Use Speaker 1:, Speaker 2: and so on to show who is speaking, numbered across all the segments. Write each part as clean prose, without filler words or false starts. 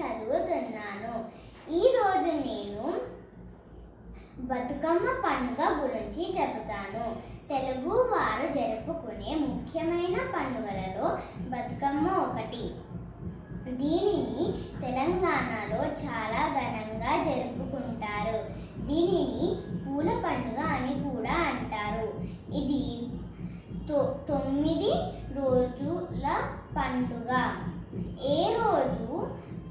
Speaker 1: చదువుతున్నాను. ఈరోజు నేను బతుకమ్మ పండుగ గురించి చెబుతాను. తెలుగు వారు జరుపుకునే ముఖ్యమైన పండుగలలో బతుకమ్మ ఒకటి. దీనిని తెలంగాణలో చాలా ఘనంగా జరుపుకుంటారు. దీనిని పూల పండుగ అని కూడా అంటారు. ఇది 9 రోజుల పండుగ. ఏ రోజు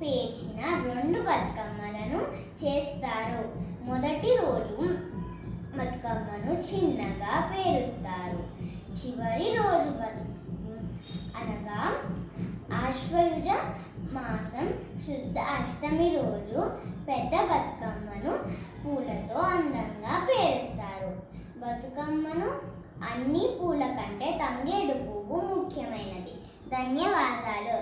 Speaker 1: పేర్చిన 2 బతుకమ్మలను చేస్తారు. మొదటి రోజు బతుకమ్మను చిన్నగా పేరుస్తారు. చివరి రోజు అనగా ఆశ్వయుజ మాసం శుద్ధ అష్టమి రోజు పెద్ద బతుకమ్మను పూలతో అందంగా పేరుస్తారు. బతుకమ్మను అన్ని పూల కంటే తంగేడు పువ్వు ముఖ్యమైనది. ధన్యవాదాలు.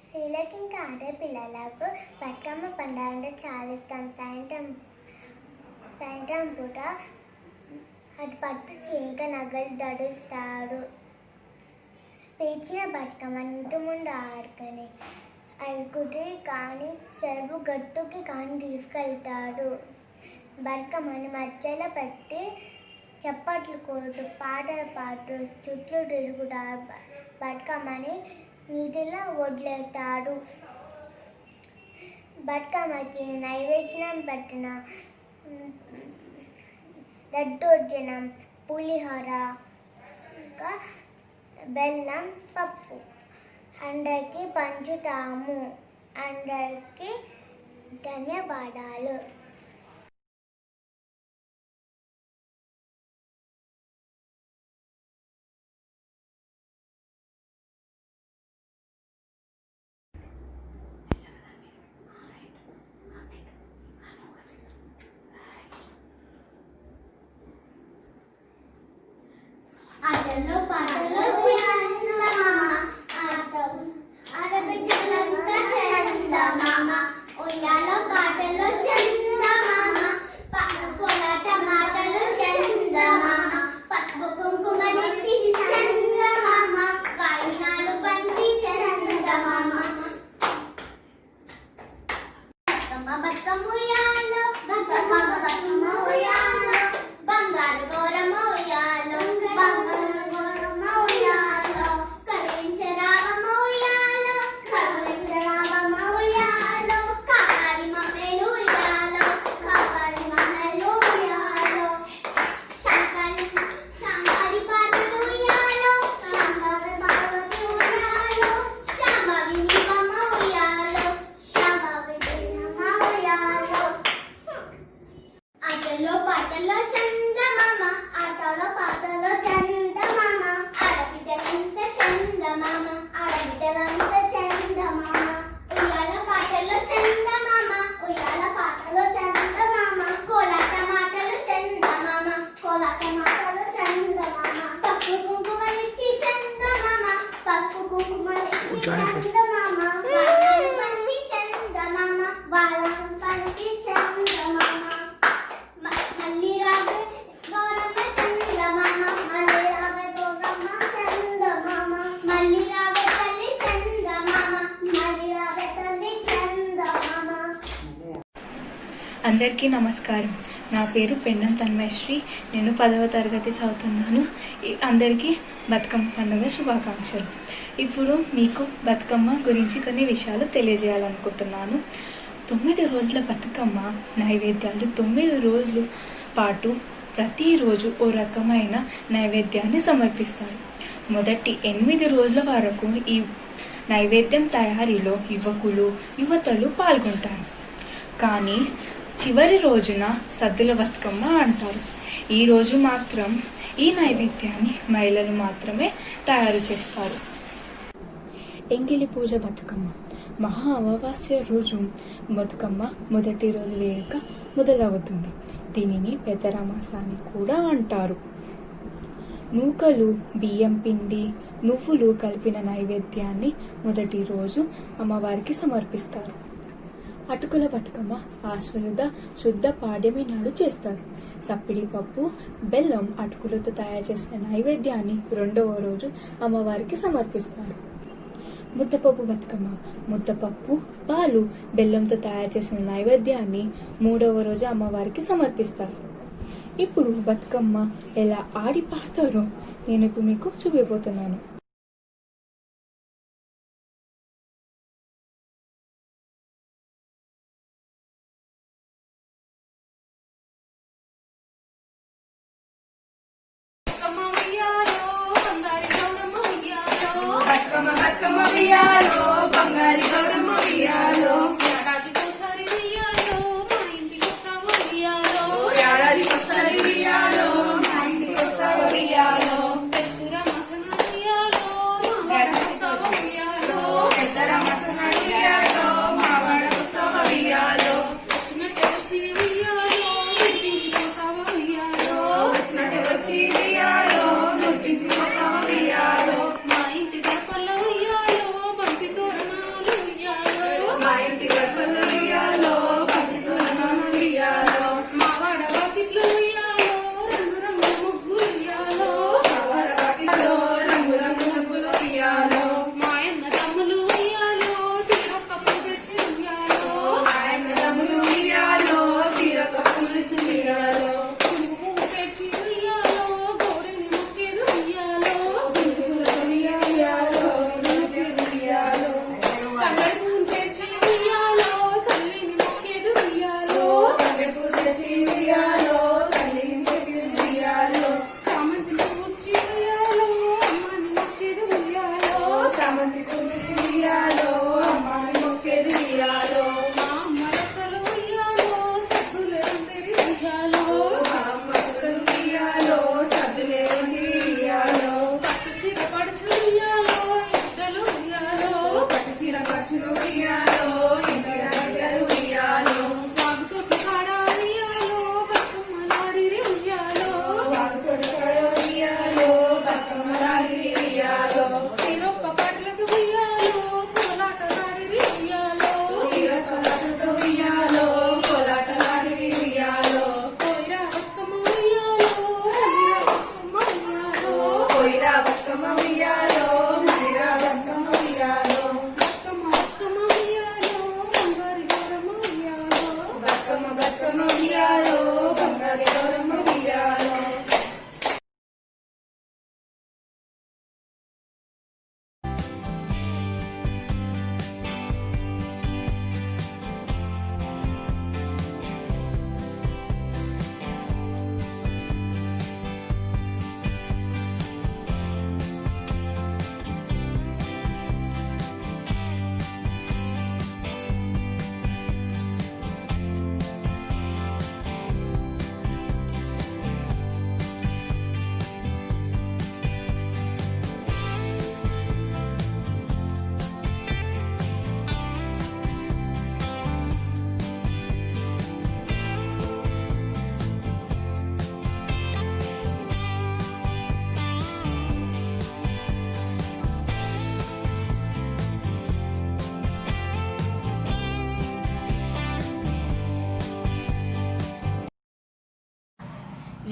Speaker 2: స్త్రీలకు ఇంకా ఆడపిల్లలకు బతుకమ్మ పండుగ అంటే చాలా ఇష్టం. సాయంత్రం పూట అది పట్టు చీక నగలు ధరిస్తాడు. పేర్చిన బతుకమ్మ ఇంటి ముందు ఆడుకొని ఐగుడి కానీ చెరువు గట్టుకి కానీ తీసుకెళ్తాడు. బతుకమ్మని మధ్యలో పెట్టి చప్పట్లు కొడుతూ పాటలు పాడుతూ చుట్టూ తిరుగుతాడు. బతుకమ్మని నీటిలో వదిలేస్తాడు. బతుకమ్మకి నైవేద్యం పెట్టిన దద్దోజనం, పులిహోర, ఇంకా బెల్లం, పప్పు అందరికీ పంచుతాము. అందరికీ ధన్యవాదాలు.
Speaker 1: ఆటల్లో పాటల్లో చందమామ ఆడబిడ్డలంతా చందమామ ఉయ్యాలో పాటల్లో చందమామ కోలాట మాటలు చందమామ పసుపు కుంకుమలిచ్చి చందమామ వాయినాలు పంచి చందమామ బతుకమ్మ ఉయ్యాలో బతుకమ్మ ఉయ్యాలో బంగారు గౌరమ్మ ఉయ్యాలో పాటల్లో చందమామ ఆటలో పాటల్లో చందమామ ఆడబిడ్డలంతా చందమామ ఆడబిడ్డలంతా చందమామ ఉయ్యాల పాటల్లో చందమామ ఉయ్యాల పాటలో చందమామ కోలాట మాటలు చందమామ కోలాట మాటలు చందమామ పసుపు కుంకుమలిచ్చి చందమామ పసుపు కుంకుమలిచ్చి చందమామ వాళ్ళను పంచి చందమామ వాళ్ళను పంచి చందమామ మళ్ళీ రావే గౌరమ్మ చందమామ మళ్ళీ రావే గౌరమ్మ చందమామ మళ్ళీ రావే తల్లి చందమామ మళ్ళీ రావే తల్లి చందమామ.
Speaker 3: అందరికీ నమస్కారం. నా పేరు పెన్నం తన్మయశ్రీ. నేను 10వ తరగతి చదువుతున్నాను. అందరికీ బతుకమ్మ పండుగ శుభాకాంక్షలు. ఇప్పుడు మీకు బతుకమ్మ గురించి కొన్ని విషయాలు తెలియజేయాలనుకుంటున్నాను. 9 రోజుల బతుకమ్మ నైవేద్యాలు 9 రోజుల పాటు ప్రతిరోజు ఓ రకమైన నైవేద్యాన్ని సమర్పిస్తారు. మొదటి 8 రోజుల వరకు ఈ నైవేద్యం తయారీలో యువతలు పాల్గొంటారు. కానీ చివరి రోజున సద్దుల బతుకమ్మ అంటారు. ఈ రోజు మాత్రం ఈ నైవేద్యాన్ని మహిళలు మాత్రమే తయారు చేస్తారు. ఎంగిలి పూజ బతుకమ్మ మహా అమావాస్య రోజు బతుకమ్మ మొదటి రోజు వేడుక మొదలవుతుంది. దీనిని పెద్దరామాస అని కూడా అంటారు. నూకలు, బియ్యం పిండి, నువ్వులు కలిపిన నైవేద్యాన్ని మొదటి రోజు అమ్మవారికి సమర్పిస్తారు. అటుకుల బతుకమ్మ ఆశ్వయుధ శుద్ధ పాడ్యమి నాడు చేస్తారు. సప్పిడి పప్పు, బెల్లం, అటుకులతో తయారు చేసిన నైవేద్యాన్ని 2వ రోజు అమ్మవారికి సమర్పిస్తారు. ముద్దపప్పు బతుకమ్మ. ముద్దపప్పు, పాలు, బెల్లంతో తయారు చేసిన నైవేద్యాన్ని 3వ రోజు అమ్మవారికి సమర్పిస్తారు. ఇప్పుడు బతుకమ్మ ఎలా ఆడి పాడతారో నేను ఇప్పుడు మీకు చూపిపోతున్నాను.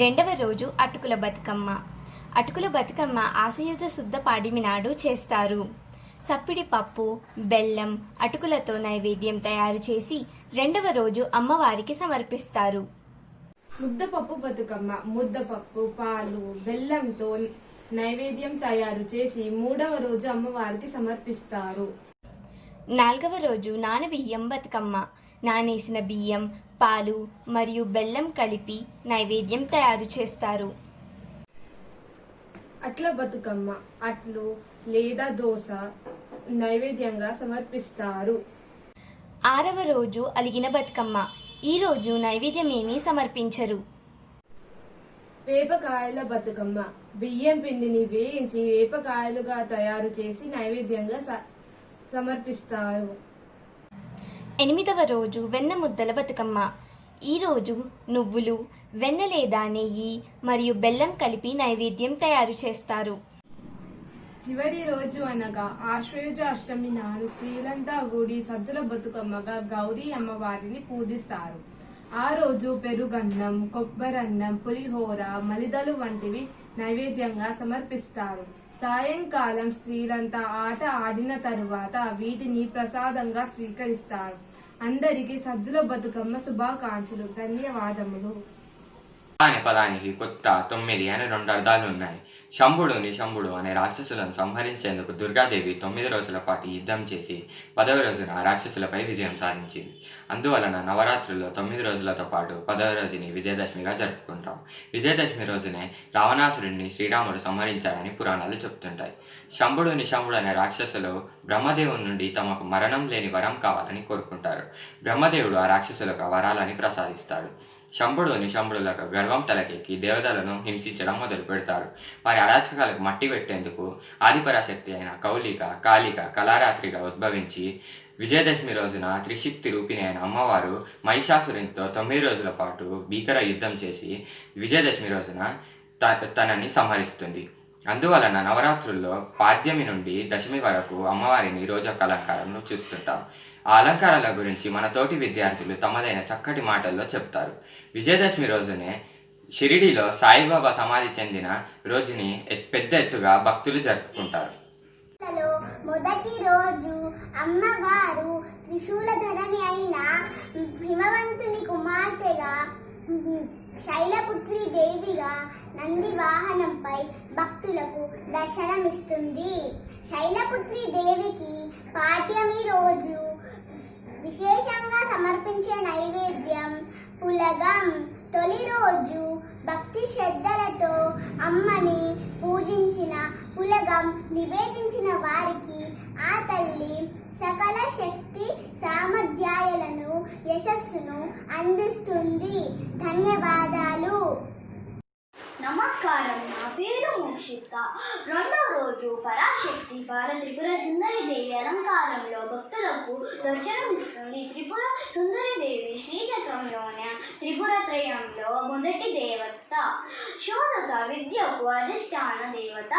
Speaker 4: రెండవ రోజు అటుకుల బతుకమ్మ. అటుకుల బతుకమ్మ ఆశ్వయుజ శుద్ధ పాడ్యమి నాడు చేస్తారు. సప్పిడి పప్పు, బెల్లం, అటుకులతో నైవేద్యం తయారు చేసి రెండవ రోజు అమ్మవారికి సమర్పిస్తారు.
Speaker 5: ముద్దపప్పు బతుకమ్మ. ముద్దపప్పు, పాలు, బెల్లంతో నైవేద్యం తయారు చేసి 3వ రోజు అమ్మవారికి సమర్పిస్తారు.
Speaker 4: 4వ రోజు నానబియ్యం బతుకమ్మ. నానేసిన బియ్యం, పాలు మరియు బెల్లం కలిపి నైవేద్యం తయారు చేస్తారు.
Speaker 5: అట్ల బతుకమ్మ. అట్లు లేదా దోశ నైవేద్యంగా సమర్పిస్తారు.
Speaker 4: 6వ రోజు అలిగిన బతుకమ్మ. ఈ రోజు నైవేద్యం ఏమీ సమర్పించరు.
Speaker 5: వేపకాయల బతుకమ్మ. బియ్యం పిండిని వేయించి వేపకాయలుగా తయారు చేసి నైవేద్యంగా సమర్పిస్తారు.
Speaker 4: 8వ రోజు వెన్న ముద్దల బతుకమ్మ. ఈ రోజు నువ్వులు, వెన్న లేదా నెయ్యి మరియు బెల్లం కలిపి నైవేద్యం తయారు చేస్తారు.
Speaker 5: చివరి రోజు అనగా ఆశ్వయుజ అష్టమి నాడు స్త్రీలంతా గుడి సద్దుల బతుకమ్మగా గౌరీ అమ్మవారిని పూజిస్తారు. ఆ రోజు పెరుగన్నం, కొబ్బరన్నం, పులిహోర, మలిదలు వంటివి నైవేద్యంగా సమర్పిస్తారు. సాయంకాలం స్త్రీలంతా ఆట ఆడిన తరువాత వీటిని ప్రసాదంగా స్వీకరిస్తారు. అందరికీ సద్దుల బతుకమ్మ శుభాకాంక్షలు. ధన్యవాదములు.
Speaker 6: అనే పదానికి కొత్త 9 అనే 2 అర్థాలు ఉన్నాయి. శంభుడు, నిశంభుడు అనే రాక్షసులను సంహరించేందుకు దుర్గాదేవి 9 రోజుల పాటు యుద్ధం చేసి 10వ రోజున రాక్షసులపై విజయం సాధించింది. అందువలన నవరాత్రుల్లో 9 రోజులతో పాటు 10వ రోజుని విజయదశమిగా జరుపుకుంటాం. విజయదశమి రోజునే రావణాసురుడిని శ్రీరాముడు సంహరించాడని పురాణాలు చెప్తుంటాయి. శంభుడు, నిశంభుడు అనే రాక్షసులు బ్రహ్మదేవుని నుండి తమకు మరణం లేని వరం కావాలని కోరుకుంటారు. బ్రహ్మదేవుడు ఆ రాక్షసులకు ఆ వరాలని ప్రసాదిస్తాడు. శంభుడు, నిశంభుడులకు గర్వం తలకెక్కి దేవతలను హింసించడం మొదలు పెడతారు. వారి అరాచకాలకు మట్టి పెట్టేందుకు ఆదిపరాశక్తి అయిన కౌలిక, కాళిక కళారాత్రిగా ఉద్భవించి విజయదశమి రోజున త్రిశక్తి రూపిణి అయిన అమ్మవారు మహిషాసురునితో 9 రోజుల పాటు భీకర యుద్ధం చేసి విజయదశమి రోజున తనని సంహరిస్తుంది. అందువలన నవరాత్రుల్లో పాడ్యమి నుండి దశమి వరకు అమ్మవారిని రోజొక్క అలంకారంలో చూస్తుంటాం. ఆ అలంకారాల గురించి మన తోటి విద్యార్థులు తమదైన చక్కటి మాటల్లో చెప్తారు. విజయదశమి రోజునే షిరిడీలో సాయిబాబా సమాధి చెందిన రోజుని పెద్ద ఎత్తుగా భక్తులు జరుపుకుంటారు.
Speaker 2: మొదటి రోజు అమ్మవారు త్రిశూలధరణి అయిన హిమవంతుని కుమార్తెగా శైలపుత్రి దేవిగా నంది వాహనంపై భక్తులకు దర్శనమిస్తుంది. శైలపుత్రి దేవికి పాడ్యమి రోజు విశేషంగా సమర్పించే నైవేద్యం పులగం. తొలి రోజు భక్తి శ్రద్ధలతో అమ్మని పూజించిన పులగం నివేదించిన వారికి ఆ తల్లి సకల శక్తి సామర్థ్యాలను యశస్సును అందిస్తుంది. ధన్యవాదాలు.
Speaker 1: నమస్కారం, నా పేరు మోక్షిత. రెండో రోజు పరాశక్తి బాల త్రిపుర సుందరి దేవి అలంకారంలో భక్తులకు దర్శనమిస్తుంది. త్రిపుర సుందరి దేవి శ్రీచక్రంలోని త్రిపురత్రయంలో మొదటి దేవత, షోడశ విద్యకు అధిష్టాన దేవత.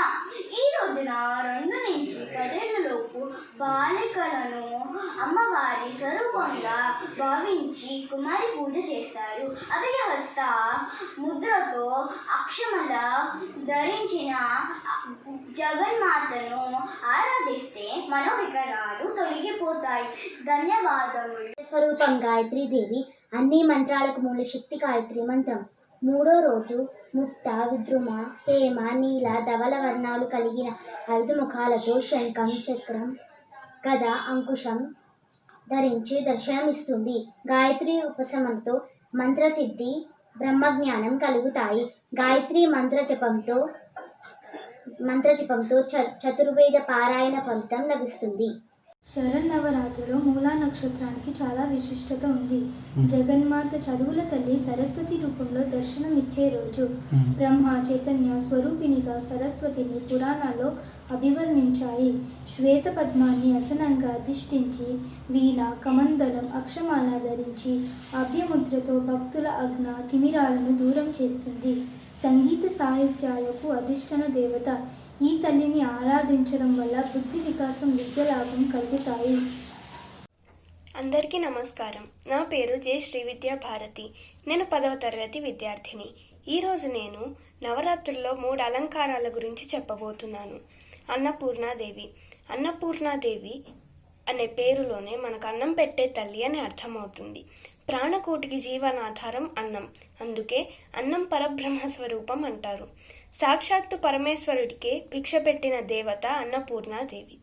Speaker 1: ఈ రోజున 2 నుంచి 10 ఏళ్లలోపు బాలికలను అమ్మవారి స్వరూపంగా భావించి కుమారి పూజ చేస్తారు. అభయహస్త ముద్రతో అక్షమల ధరించిన జగన్మాతను ఆరాధిస్తే మనోవికారాలు తొలగిపోతాయి. ధన్యవాదములు.
Speaker 2: స్వరూపం గాయత్రీదేవి. అన్ని మంత్రాలకు మూల శక్తి గాయత్రి మంత్రం. మూడో రోజు ముక్త, విద్రుమ, హేమ, నీల, ధవల వర్ణాలు కలిగిన 5 ముఖాలతో శంఖం, చక్రం, గద, అంకుశం ధరించి దర్శనమిస్తుంది. గాయత్రి ఉపశమనంతో మంత్రసిద్ధి, బ్రహ్మజ్ఞానం కలుగుతాయి. గాయత్రి మంత్రజపంతో చతుర్వేద పారాయణ ఫలితం లభిస్తుంది.
Speaker 7: శరన్నవరాత్రిలో మూలా నక్షత్రానికి చాలా విశిష్టత ఉంది. జగన్మాత చదువుల తల్లి సరస్వతి రూపంలో దర్శనమిచ్చే రోజు. బ్రహ్మ చైతన్య స్వరూపిణిగా సరస్వతిని పురాణాల్లో అభివర్ణించాయి. శ్వేత పద్మాన్ని ఆసనంగా అధిష్ఠించి వీణ, కమందలం, అక్షమాల ధరించి అభ్యముద్రతో భక్తుల అజ్ఞ తిమిరాలను దూరం చేస్తుంది. సంగీత సాహిత్యాలకు అధిష్టాన దేవత. ఈ తల్లిని ఆరాధించడం వల్ల బుద్ధి వికాసం, విద్య లాభం కలుగుతాయి.
Speaker 4: అందరికీ నమస్కారం. నా పేరు జె శ్రీవిద్యా భారతి. నేను 10వ తరగతి విద్యార్థిని. ఈరోజు నేను నవరాత్రుల్లో 3 అలంకారాల గురించి చెప్పబోతున్నాను. అన్నపూర్ణాదేవి. అన్నపూర్ణాదేవి అనే పేరులోనే మనకు అన్నం పెట్టే తల్లి అని అర్థమవుతుంది. ప్రాణకోటికి జీవనాధారం అన్నం. అందుకే అన్నం పరబ్రహ్మ స్వరూపం అంటారు. సాక్షాత్తు పరమేశ్వరుడికే భిక్ష పెట్టిన దేవత అన్నపూర్ణాదేవి.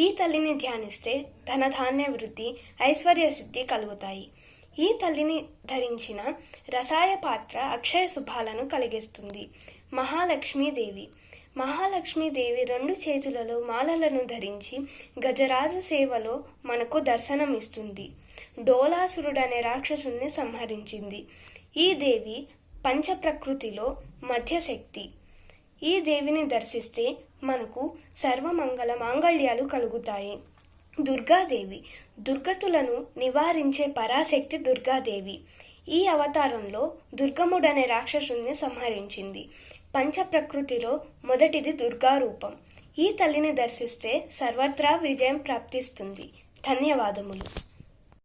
Speaker 4: ఈ తల్లిని ధ్యానిస్తే ధనధాన్య వృద్ధి, ఐశ్వర్య సిద్ధి కలుగుతాయి. ఈ తల్లిని ధరించిన రసాయ పాత్ర అక్షయ శుభాలను కలిగిస్తుంది. మహాలక్ష్మీదేవి. మహాలక్ష్మీదేవి 2 చేతులలో మాలలను ధరించి గజరాజ సేవలో మనకు దర్శనమిస్తుంది. డోలాసురుడనే రాక్షసుని సంహరించింది. ఈ దేవి పంచప్రకృతిలో మధ్యశక్తి. ఈ దేవిని దర్శిస్తే మనకు సర్వమంగళ మాంగళ్యాలు కలుగుతాయి. దుర్గాదేవి. దుర్గతులను నివారించే పరాశక్తి దుర్గాదేవి. ఈ అవతారంలో దుర్గముడనే రాక్షసుని సంహరించింది. పంచప్రకృతిలో మొదటిది దుర్గారూపం. ఈ తల్లిని దర్శిస్తే సర్వత్రా విజయం ప్రాప్తిస్తుంది. ధన్యవాదములు.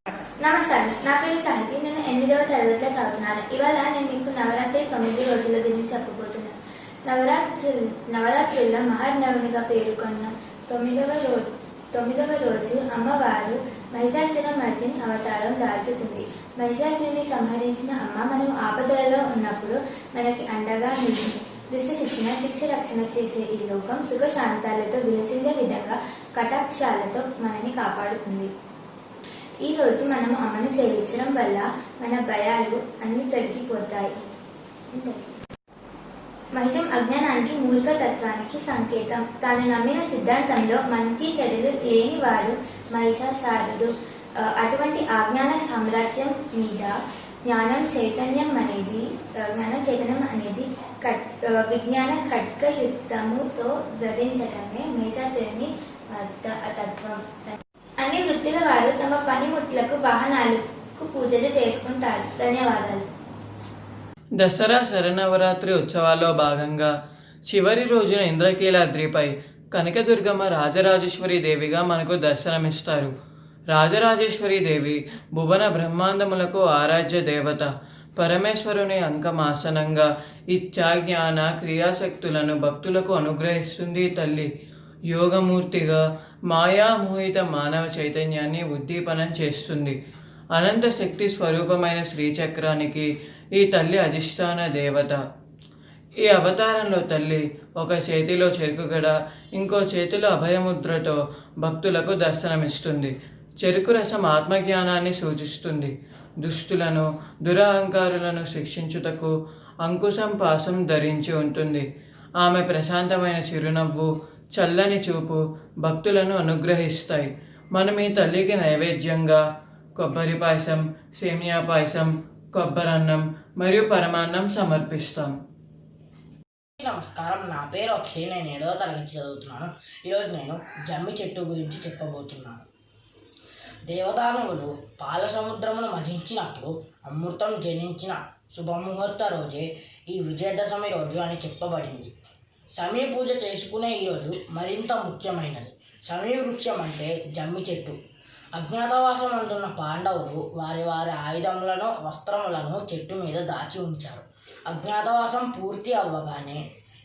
Speaker 7: నమస్కారం, నా పేరు సాహితి. నేను 8వ తరగతిలో చదువుతున్నాను. ఇవాళ నేను మీకు నవరాత్రి 9 రోజుల గురించి చెప్పబోతున్నాను. నవరాత్రుల్లో మహానవమిగా పేర్కొన్న 9వ రోజు అమ్మవారు మహిషాసురమర్దిని అవతారం దాల్చుతుంది. మహిషాసురుని సంహరించిన అమ్మ మనం ఆపదలలో ఉన్నప్పుడు మనకి అండగా నిలిచింది. దుష్ట శిక్షణ, శిక్ష రక్షణ చేసే ఈ లోకం సుఖశాంతాలతో విలసిల్లే విధంగా కటాక్షాలతో మనని కాపాడుతుంది. ఈ రోజు మనం అమ్మను సేవించడం వల్ల మన భయాలు అన్ని తగ్గిపోతాయి. మహిషం అజ్ఞానానికి, మూర్ఖతత్వానికి సంకేతం. తాను నమ్మిన సిద్ధాంతంలో మంచి చెడులు లేనివాడు మహిషాసురుడు. అటువంటి అజ్ఞాన సామ్రాజ్యం మీద జ్ఞానం చైతన్యం అనేది విజ్ఞాన ఖడ్గయుక్తముతో వధించడమే మహిషాసురుని తత్వం. అన్ని వృత్తుల వారు తమ పనిముట్లకు, వాహనాలకు పూజలు చేసుకుంటారు. ధన్యవాదాలు.
Speaker 8: దసరా శరన్నవరాత్రి ఉత్సవాల్లో భాగంగా చివరి రోజున ఇంద్రకీలాద్రిపై కనకదుర్గమ్మ రాజరాజేశ్వరి దేవిగా మనకు దర్శనమిస్తారు. రాజరాజేశ్వరి దేవి భువన బ్రహ్మాండములకు ఆరాధ్య దేవత. పరమేశ్వరుని అంకమాసనంగా ఇచ్చా, జ్ఞాన, క్రియాశక్తులను భక్తులకు అనుగ్రహిస్తుంది తల్లి. యోగమూర్తిగా మాయామోహిత మానవ చైతన్యాన్ని ఉద్దీపనం చేస్తుంది. అనంత శక్తి స్వరూపమైన శ్రీచక్రానికి ఈ తల్లి అధిష్టాన దేవత. ఈ అవతారంలో తల్లి ఒక చేతిలో చెరుకుగడ, ఇంకో చేతిలో అభయముద్రతో భక్తులకు దర్శనమిస్తుంది. చెరుకు రసం ఆత్మజ్ఞానాన్ని సూచిస్తుంది. దుష్టులను, దురహంకారులను శిక్షించుటకు అంకుశం, పాసం ధరించి ఉంటుంది. ఆమె ప్రశాంతమైన చిరునవ్వు, చల్లని చూపు భక్తులను అనుగ్రహిస్తాయి. మనం ఈ తల్లికి నైవేద్యంగా కొబ్బరి పాయసం, సేమియా పాయసం, కొబ్బరన్నం మరియు పరమాన్నం సమర్పిస్తాం.
Speaker 9: నమస్కారం, నా పేరు అక్షయ్. నేను 7వ తరగతి చదువుతున్నాను. ఈరోజు నేను జమ్మి చెట్టు గురించి చెప్పబోతున్నాను. దేవదానవులు పాల సముద్రమును మజించినప్పుడు అమృతం జనించిన శుభముహూర్త రోజే ఈ విజయదశమి రోజు అని చెప్పబడింది. సమీ పూజ చేసుకునే ఈరోజు మరింత ముఖ్యమైనది. సమీ వృక్షం అంటే జమ్మి చెట్టు. అజ్ఞాతవాసం అంటున్న పాండవులు వారి ఆయుధములను, వస్త్రములను చెట్టు మీద దాచి ఉంచారు. అజ్ఞాతవాసం పూర్తి అవ్వగానే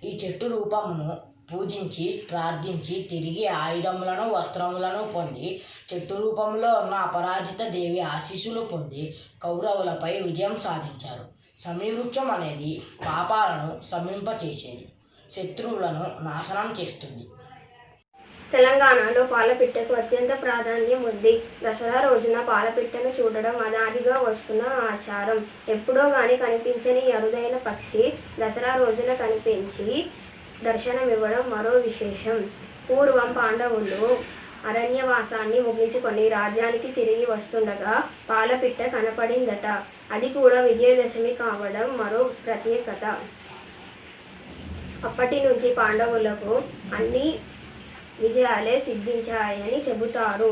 Speaker 9: ఈ చెట్టు రూపమును పూజించి, ప్రార్థించి తిరిగి ఆయుధములను, వస్త్రములను పొంది చెట్టు రూపంలో ఉన్న అపరాజిత దేవి ఆశీస్సులు పొంది కౌరవులపై విజయం సాధించారు. సమీవృక్షం అనేది పాపాలను శమింపచేసేది, శత్రువులను నాశనం చేస్తుంది.
Speaker 10: తెలంగాణలో పాలపిట్టకు అత్యంత ప్రాధాన్యం ఉంది. దసరా రోజున పాలపిట్టను చూడడం అనాదిగా వస్తున్న ఆచారం. ఎప్పుడో గాని కనిపించని అరుదైన పక్షి దసరా రోజున కనిపించి దర్శనమివ్వడం మరో విశేషం. పూర్వం పాండవులు అరణ్యవాసాన్ని ముగించుకొని రాజ్యానికి తిరిగి వస్తుండగా పాలపిట్ట కనపడిందట. అది కూడా విజయదశమి కావడం మరో ప్రత్యేకత. అప్పటి నుంచి పాండవులకు అన్ని విజయాలే సిద్ధించాయని చెబుతారు.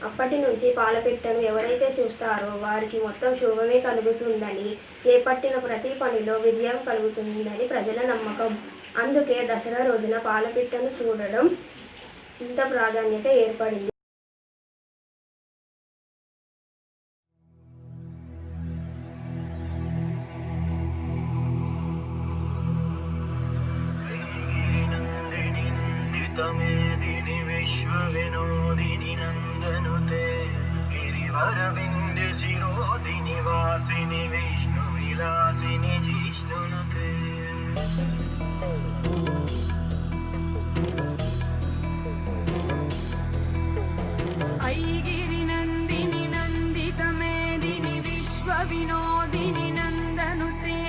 Speaker 10: అప్పటి నుంచి పాలపిట్టను ఎవరైతే చూస్తారో వారికి మొత్తం శుభమే కలుగుతుందని, చేపట్టిన ప్రతి పనిలో విజయం కలుగుతుందని ప్రజల నమ్మకం. అందుకే దసరా రోజున పాలపిట్టను చూడడం ఇంత ప్రాధాన్యత ఏర్పడింది.
Speaker 11: విశ్వవినోదిని నందనుతే గిరివరవింద శిరోదిని వాసిని విష్ణు విలాసిని జిష్ణునుతే.
Speaker 12: ఐగిరి నందిని నందిత మేదిని విశ్వ వినోదిని నందనుతే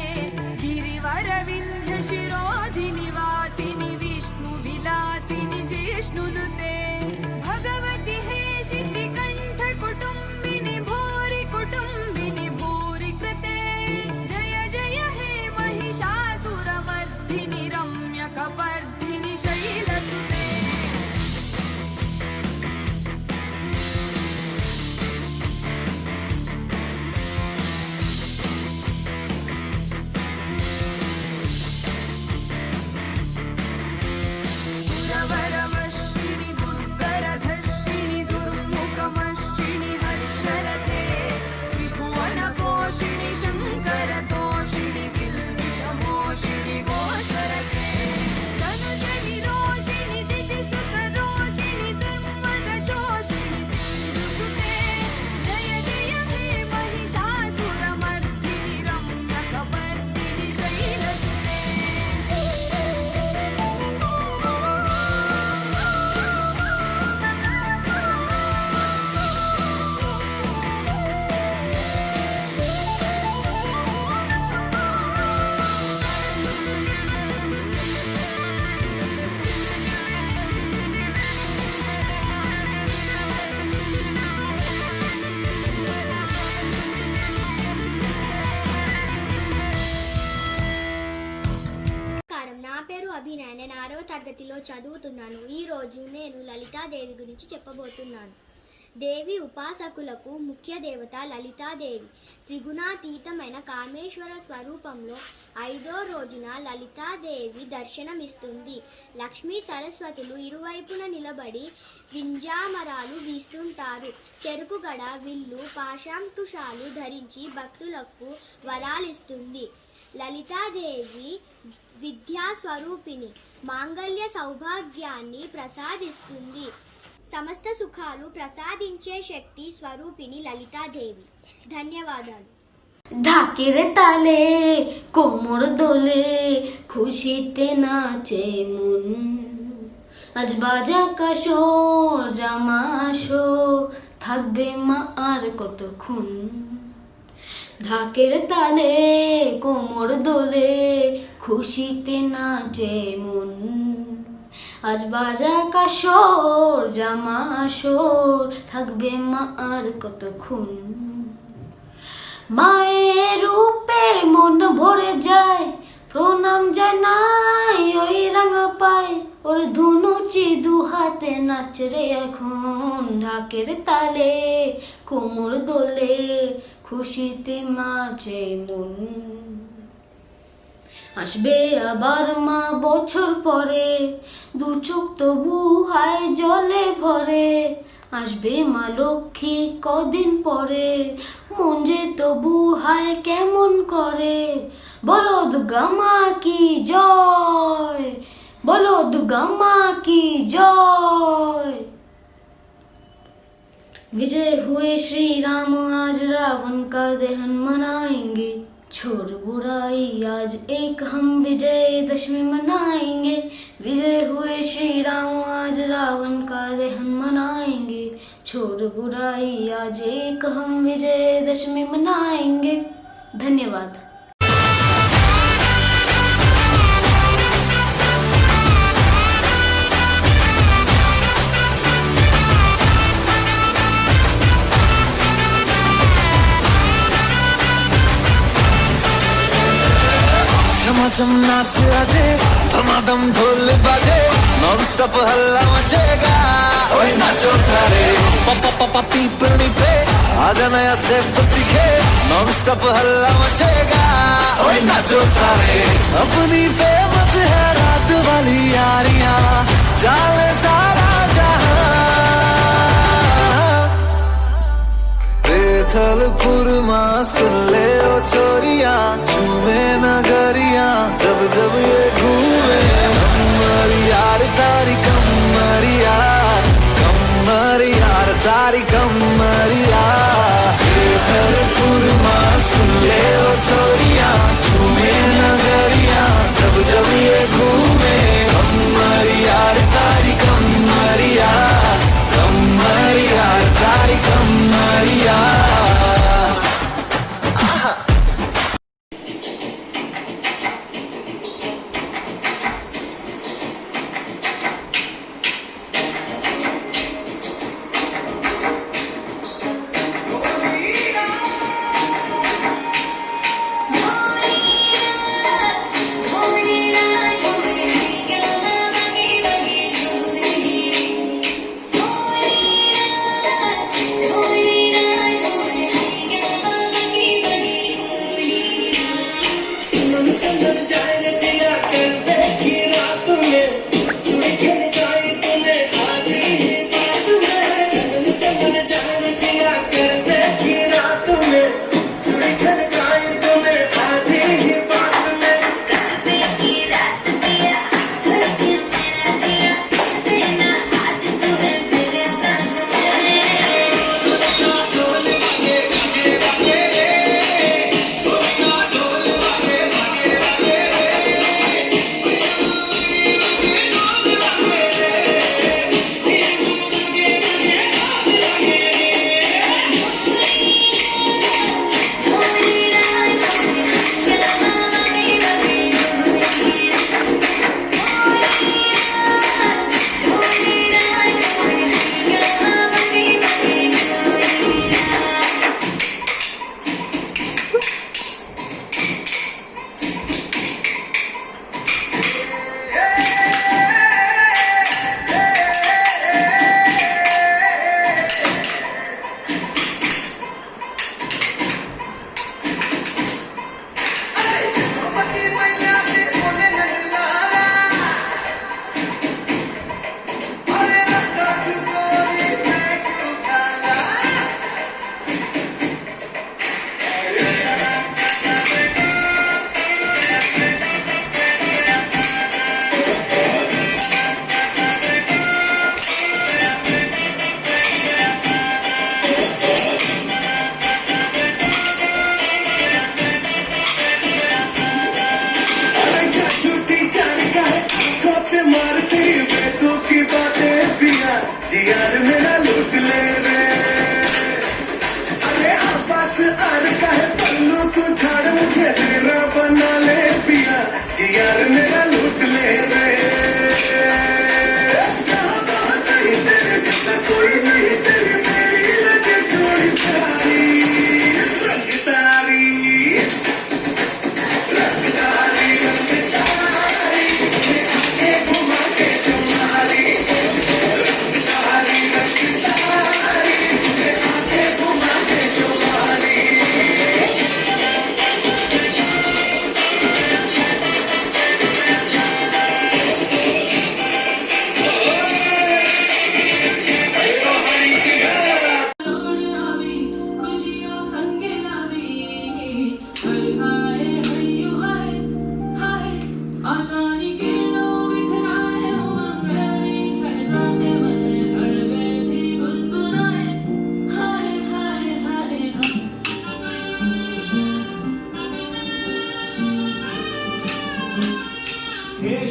Speaker 12: గిరివర వింధ్య శిరోధిని వాసిని విష్ణు విలాసిని జిష్ణునుతే. భగవతి హేషితి కంఠ కుటుంబిని భూరి కుటుంబిని భూరి కృతే. జయ జయ హే महिषासुरमर्दिनि रम्यकपर्दिनि शैलसुते. सुरवरवर्षिणि
Speaker 2: నేను 6వ తరగతిలో చదువుతున్నాను. ఈరోజు నేను లలితాదేవి గురించి చెప్పబోతున్నాను. దేవి ఉపాసకులకు ముఖ్య దేవత లలితాదేవి. త్రిగుణాతీతమైన కామేశ్వర స్వరూపంలో 5వ రోజున లలితాదేవి దర్శనమిస్తుంది. లక్ష్మీ సరస్వతులు ఇరువైపున నిలబడి వింజామరాలు వీస్తుంటారు. చెరుకుగడ, విల్లు, పాశాంకుశాలు ధరించి భక్తులకు వరాలిస్తుంది. లలితాదేవి విద్యాస్వరూపిణి, మాంగళ్య సౌభాగ్యాన్ని ప్రసాదిస్తుంది. సమస్త సుఖాలు ప్రసాదించే శక్తి స్వరూపిణి లలితాదేవి. ధన్యవాదాలు.
Speaker 1: ঢাকের তালে কোমর দোলে খুশিতে নাচে মন, আজ বাজা কাশোর জামা আসর থাকবে মা আর কতক্ষণ। ঢাকের তালে কোমর দোলে খুশিতে নাচে মন, আজ বাজা কাশোর জামা আসর থাকবে মা আর কতক্ষণ। মায়ের রূপে মন ভরে যায়, প্রণাম জানাই ওই রাঙা পায়, ওর ধুনুচি দু হাতে নাচ রে এখন। ঢাকের তালে কোমর দোলে খুশিতে মাঝে মন, আসবে আবার মা বছর পরে, দু চোখ তবু হায় জলে ভরে। আসবে মা লক্ষ্মী কদিন পরে, মন যে তবু হায় কেমন করে। বলো দুর্গা মা কি জয়, বলো দুর্গা মা কি জয়। विजय हुए श्री राम आज रावण का दहन मनाएंगे, छोड़ बुराई आज एक हम विजय दशमी मनाएंगे। विजय हुए श्री राम आज रावण का दहन मनाएंगे, छोड़ बुराई आज एक हम विजय दशमी मनाएंगे। धन्यवाद।
Speaker 13: झमाझम नाच आजे, धमाधम ढोल बाजे, नॉन स्टॉप हल्ला मचेगा, ओए नाचो सारे। पापा पापा पीपनी पे आजा नया स्टेप सीखे, नॉन स्टॉप हल्ला मचेगा, ओए नाचो सारे। अपनी फेमस है रात वाली यारियां, जाले सारा जहां। बेथलपुर माँ सुन ले ओ छोरिया, झूमे नगरिया जब जब ये घूमे। कमरी यार तारी कमरिया, कमरी यार तारी कमरिया। बेथलपुर माँ सुन ले ओ छोरिया, झूमे नगरिया जब जब ये घूमे। कमरी यार तारी कमरिया, कमरी यार तारी कमरिया।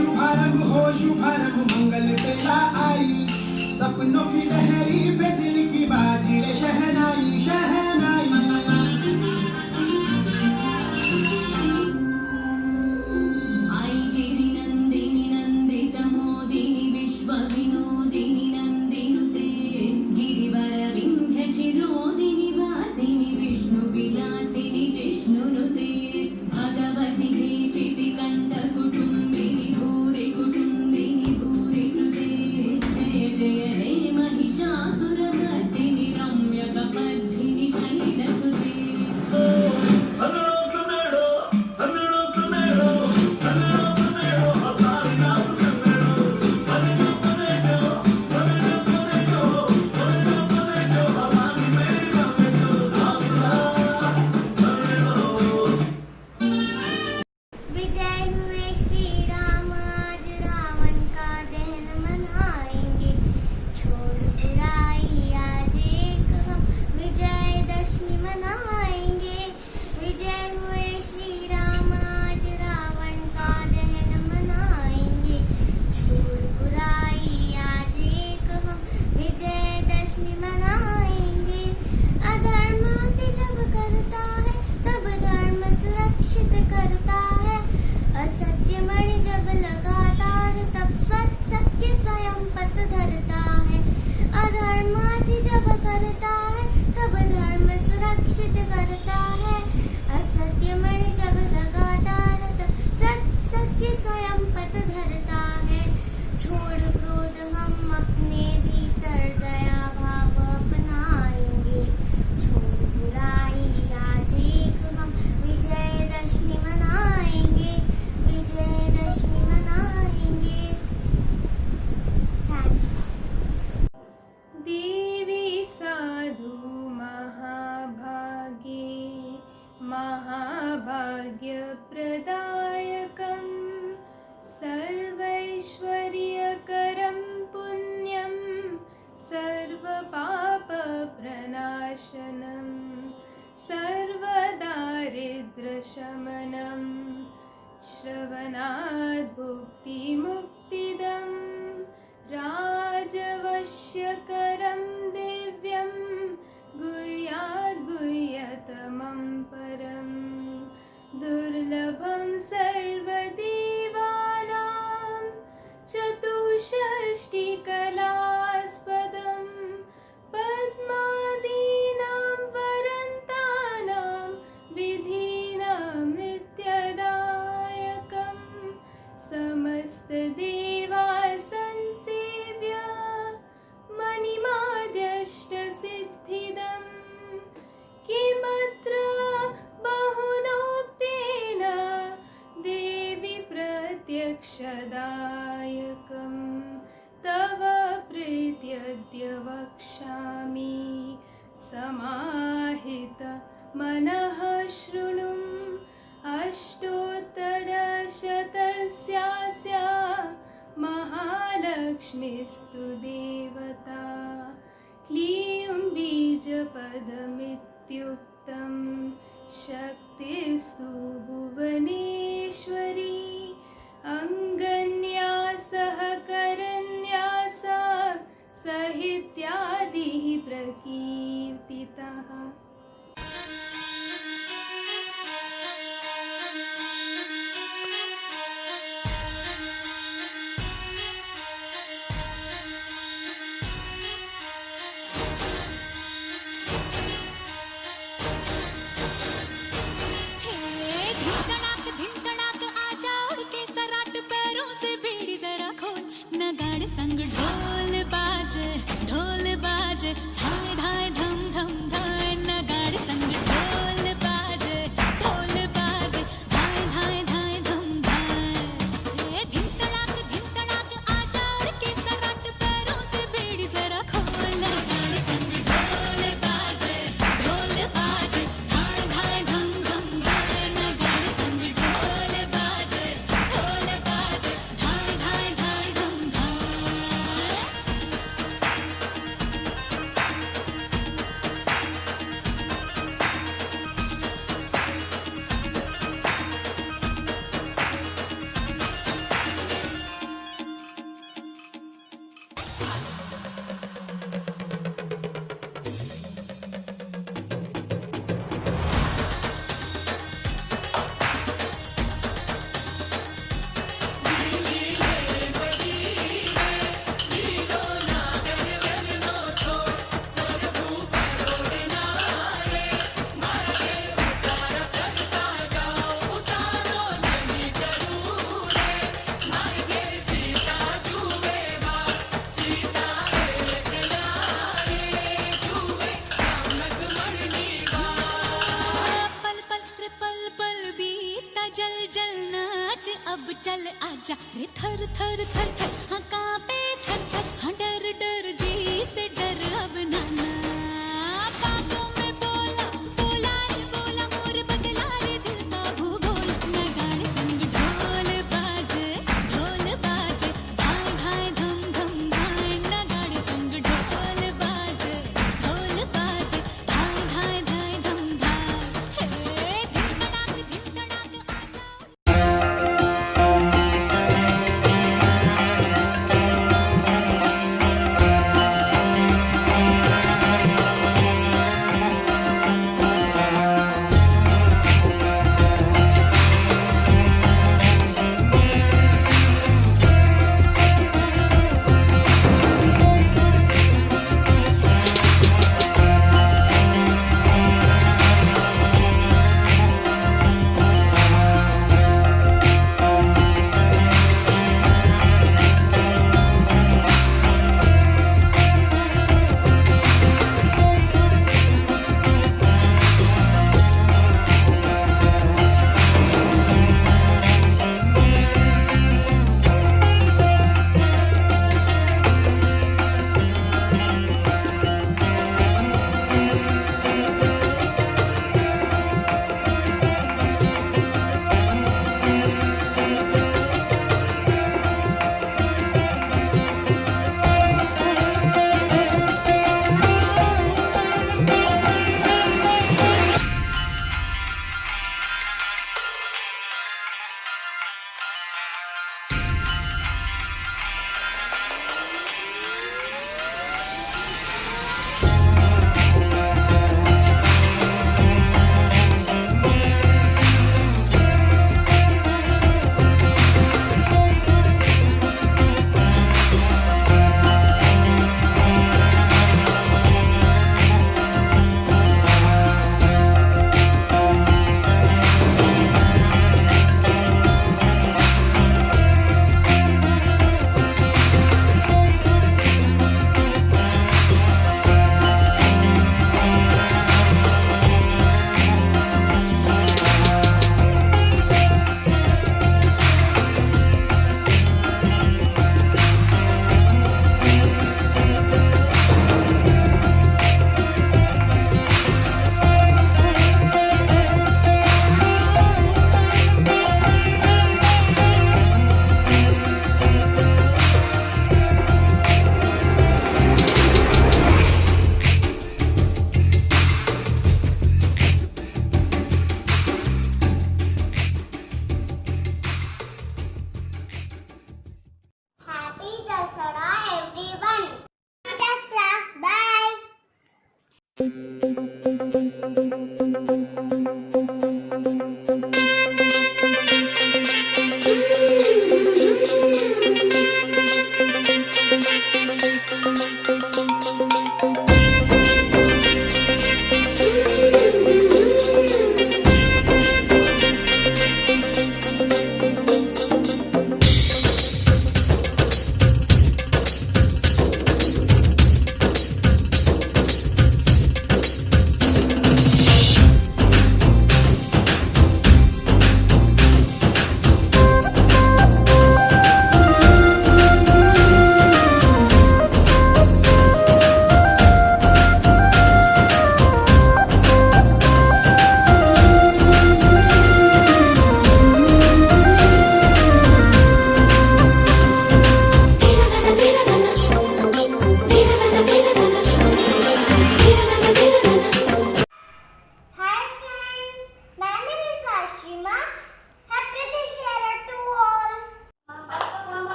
Speaker 14: शुभारंभ हो शुभारंभ मंगल बेला आई, सपनों की लहरी पे दिल की बाजी रे शहनाई शहनाई।
Speaker 12: आई गिरि नंदिनी नंदित मोदिनी विश्व विनोदिनी नंदिनुते गिरिवर विंध्य शिरोदिनी वासिनी विष्णु विलासिनी जिष्णुनुते भगवति देशिति कंठ कुटुंबिनी भूरि कुटुंबिनी भूरि कृते जय जय हे महिषासुरमर्दिनि रम्यकपर्दिनि शैलसुते।
Speaker 2: विजय हुए श्री राम आज रावण का दहन मनाएंगे, छोड़ बुराई आज एक हम विजयदशमी मनाएंगे। विजय हुए श्री राम आज रावण का दहन मनाएंगे, छोड़ बुराई आज एक हम विजयदशमी मनाएंगे। अधर्म अति जब करता है तब धर्म सुरक्षित करता है, असत्य मणि जब लगातार तब सत्य स्वयं पथ धरता है। अधर्म अति जब करता है तब धर्म सुरक्षित करता है, असत्य मणि जब लगातार तब सत्य स्वयं पथ धरता है। छोड़ क्रोध हम अपने भीतर दया भाव अपनाएंगे, छोड़ बुराई आज एक हम विजयदशमी मनाएंगे, विजयदशमी मनाएंगे। Thank you.
Speaker 5: देवी साधु महाभागे महाभाग्यप्रदायकं सर्वैश्वर्यकरं पुण्यं सर्वपापप्रणाशनं सर्वदारिद्र्यशमनं श्रवणात् भुक्तिमुक्तिदं राजवश्यकरं दिव्यं गुह्यात् गुह्यतमं परं दुर्लभं सर्वदेवानां चतुष्षष्टिकलास्पदं पद्मादीनां वरन्तानां विधीनां नित्यदायकं समस्तदेवासंसेव्य मणिमाद्यष्टसिद्धिदं किमत्र बहुनोक्तेन देवी प्रत्यक्षदायकं तव प्रीत्यद्य वक्ष्यामि समाहित मनः शृणुम् अष्टोत्तरशतस्यास्या महालक्ष्मीस्तु देवता क्लीं बीजपदमित्युक्तं शक्तिस्तु भुवनेश्वरी अङ्गन्यासः करन्यासा सहित्यादिः प्रकीर्तितः।
Speaker 12: संग ढोल बाजे ढाई ढाई धम अब चल आजा रे थर थर थर थर हाँ कांपे थर थर हाँ डर डर जी से डर अब नाना बातों में बोला बोला रे बोला मोर बदला रे दिल का भूगोल नगाड़े संग ढोल बाजे धाय धाय धम धम धाय नगाड़े संग ढोल बाजे धाय धाय धाय धम धाय हे धिक धड़ाक आजा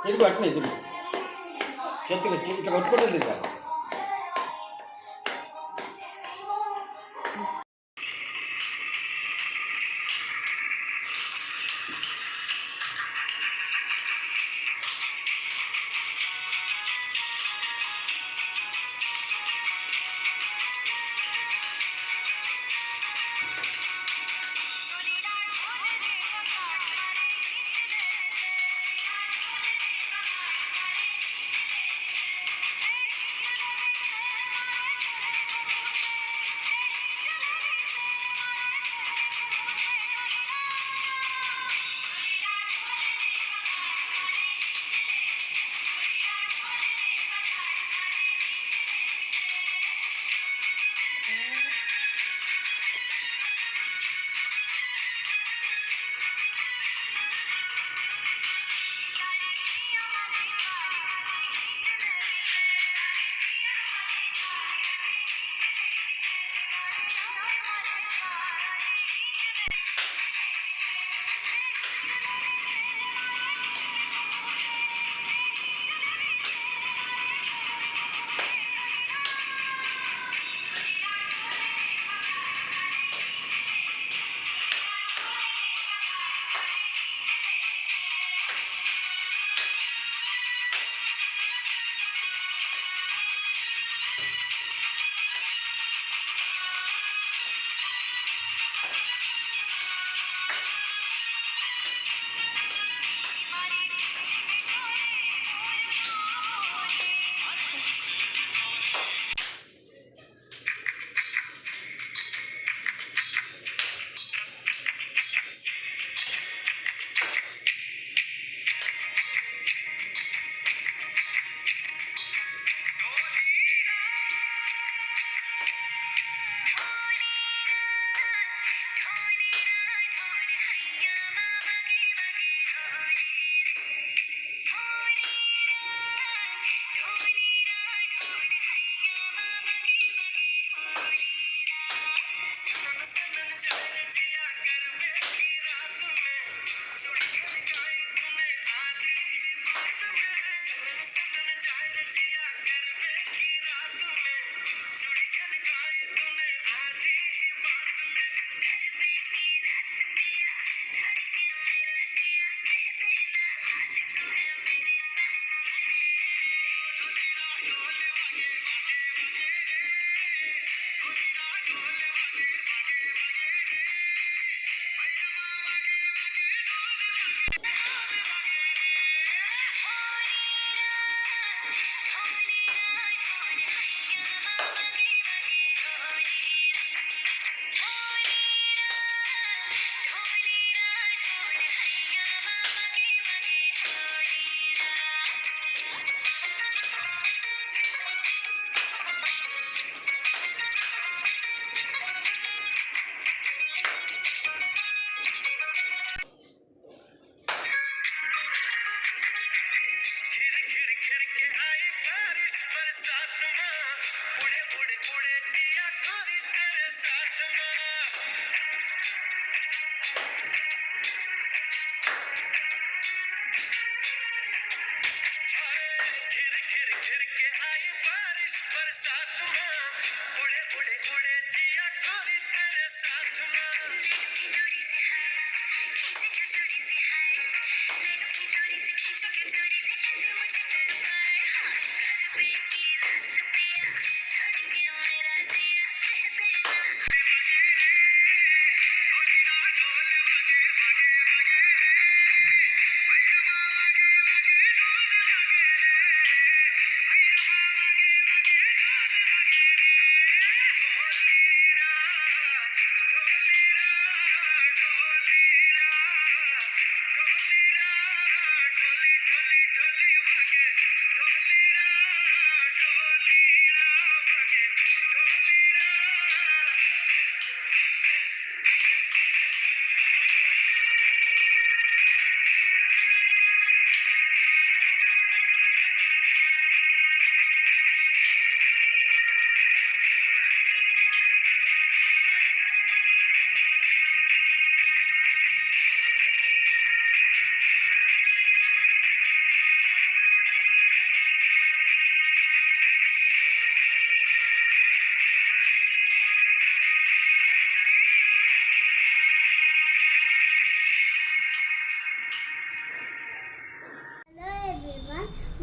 Speaker 15: తిరుగు అట్లే తిరుగు చేతికి ఇట్లా కొట్టుకుంటే తిరగాలి.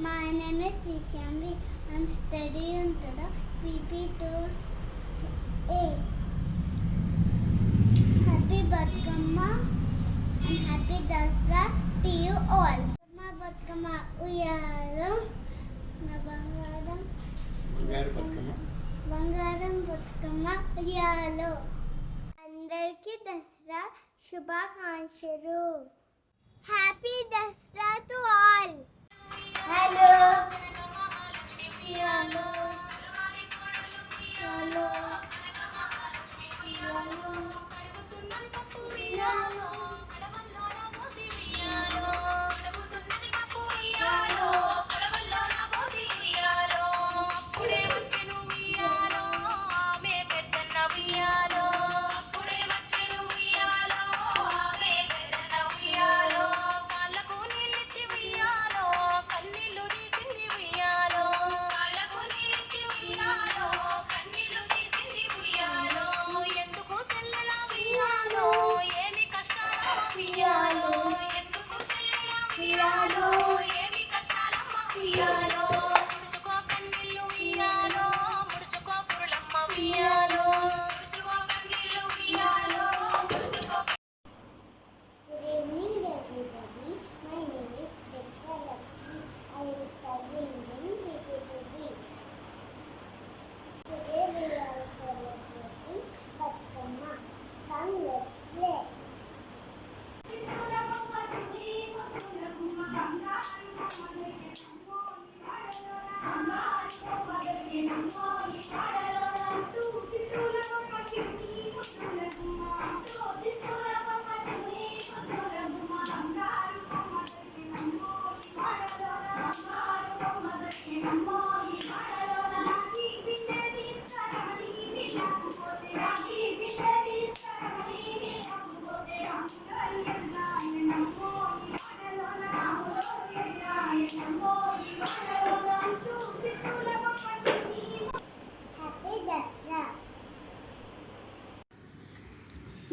Speaker 2: My name is Sishambi and study into the PP2A. Happy Batkama and happy Dasra to you all. Ma Batkama Uyalo, na Bangaram Batkama Uyalo. అందరికీ దసరా శుభాకాంక్షలు. Happy Dasara to all. Hello hello hello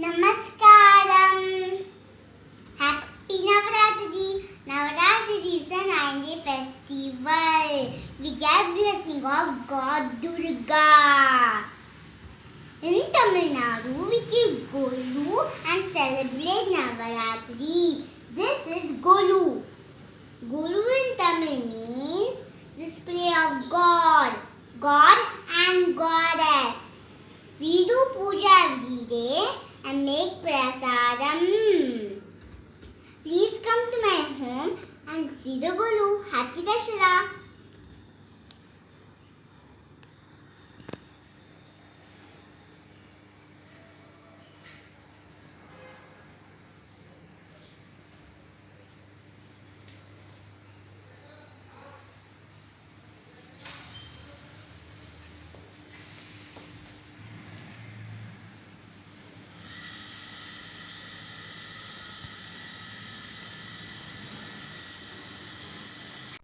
Speaker 2: నమస్కారం. Happy Navaratri. Navaratri is an annual festival. We get blessing of God Durga. In Tamil Nadu, we keep Golu and celebrate Navaratri. This is Golu. Golu in Tamil means display of God, God and Goddess. We do puja every day and make prasadam. Please come to my home and see the Golu. Happy Dashera.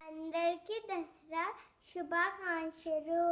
Speaker 2: అందరికీ దసరా శుభాకాంక్షలు.